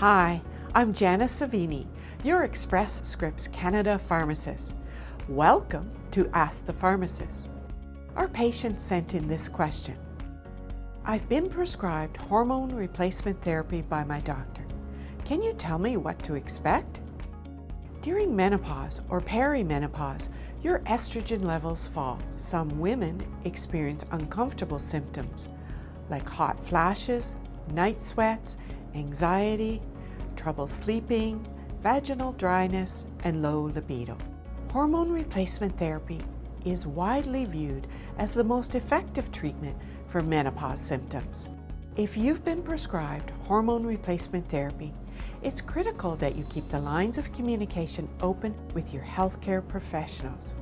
Hi, I'm Janice Savini, your Express Scripts Canada pharmacist. Welcome to Ask the Pharmacist. Our patient sent in this question. I've been prescribed hormone replacement therapy by my doctor. Can you tell me what to expect? During menopause or perimenopause, your estrogen levels fall. Some women experience uncomfortable symptoms like hot flashes, night sweats, anxiety, trouble sleeping, vaginal dryness, and low libido. Hormone replacement therapy is widely viewed as the most effective treatment for menopause symptoms. If you've been prescribed hormone replacement therapy, it's critical that you keep the lines of communication open with your healthcare professionals.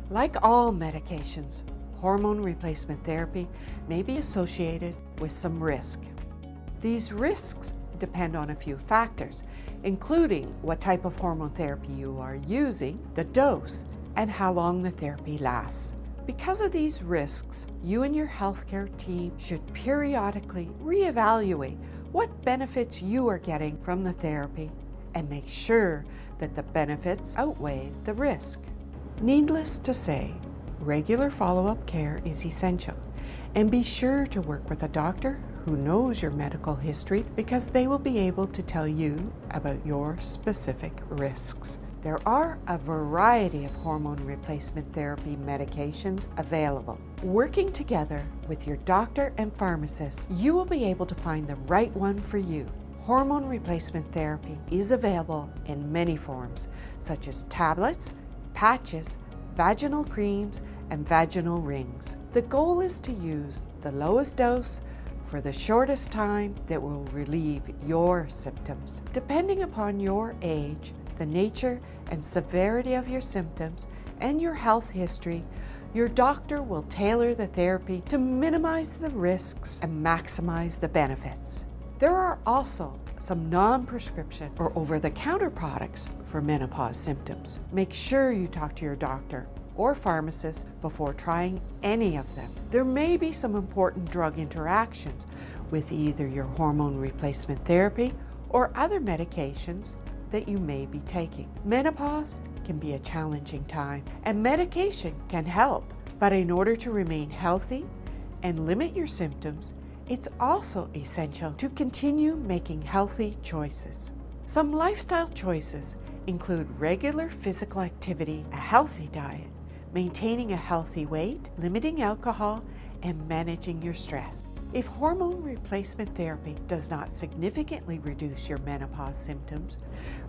Like all medications, hormone replacement therapy may be associated with some risk. These risks depend on a few factors, including what type of hormone therapy you are using, the dose, and how long the therapy lasts. Because of these risks, you and your healthcare team should periodically reevaluate what benefits you are getting from the therapy and make sure that the benefits outweigh the risk. Needless to say, regular follow-up care is essential, and be sure to work with a doctor who knows your medical history because they will be able to tell you about your specific risks. There are a variety of hormone replacement therapy medications available. Working together with your doctor and pharmacist, you will be able to find the right one for you. Hormone replacement therapy is available in many forms, such as tablets, patches, vaginal creams, and vaginal rings. The goal is to use the lowest dose for the shortest time that will relieve your symptoms. Depending upon your age, the nature and severity of your symptoms, and your health history, your doctor will tailor the therapy to minimize the risks and maximize the benefits. There are also some non-prescription or over-the-counter products for menopause symptoms. Make sure you talk to your doctor or pharmacist before trying any of them. There may be some important drug interactions with either your hormone replacement therapy or other medications that you may be taking. Menopause can be a challenging time, and medication can help. But in order to remain healthy and limit your symptoms, it's also essential to continue making healthy choices. Some lifestyle choices include regular physical activity, a healthy diet, maintaining a healthy weight, limiting alcohol, and managing your stress. If hormone replacement therapy does not significantly reduce your menopause symptoms,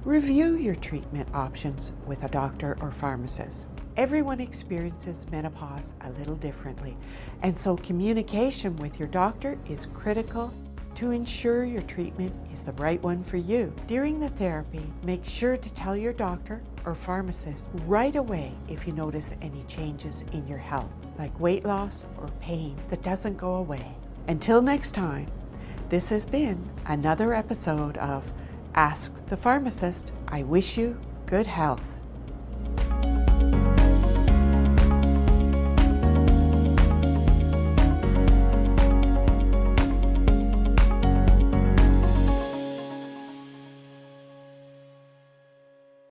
review your treatment options with a doctor or pharmacist. Everyone experiences menopause a little differently, and so communication with your doctor is critical to ensure your treatment is the right one for you. During the therapy, make sure to tell your doctor or pharmacist right away if you notice any changes in your health, like weight loss or pain that doesn't go away. Until next time, this has been another episode of Ask the Pharmacist. I wish you good health.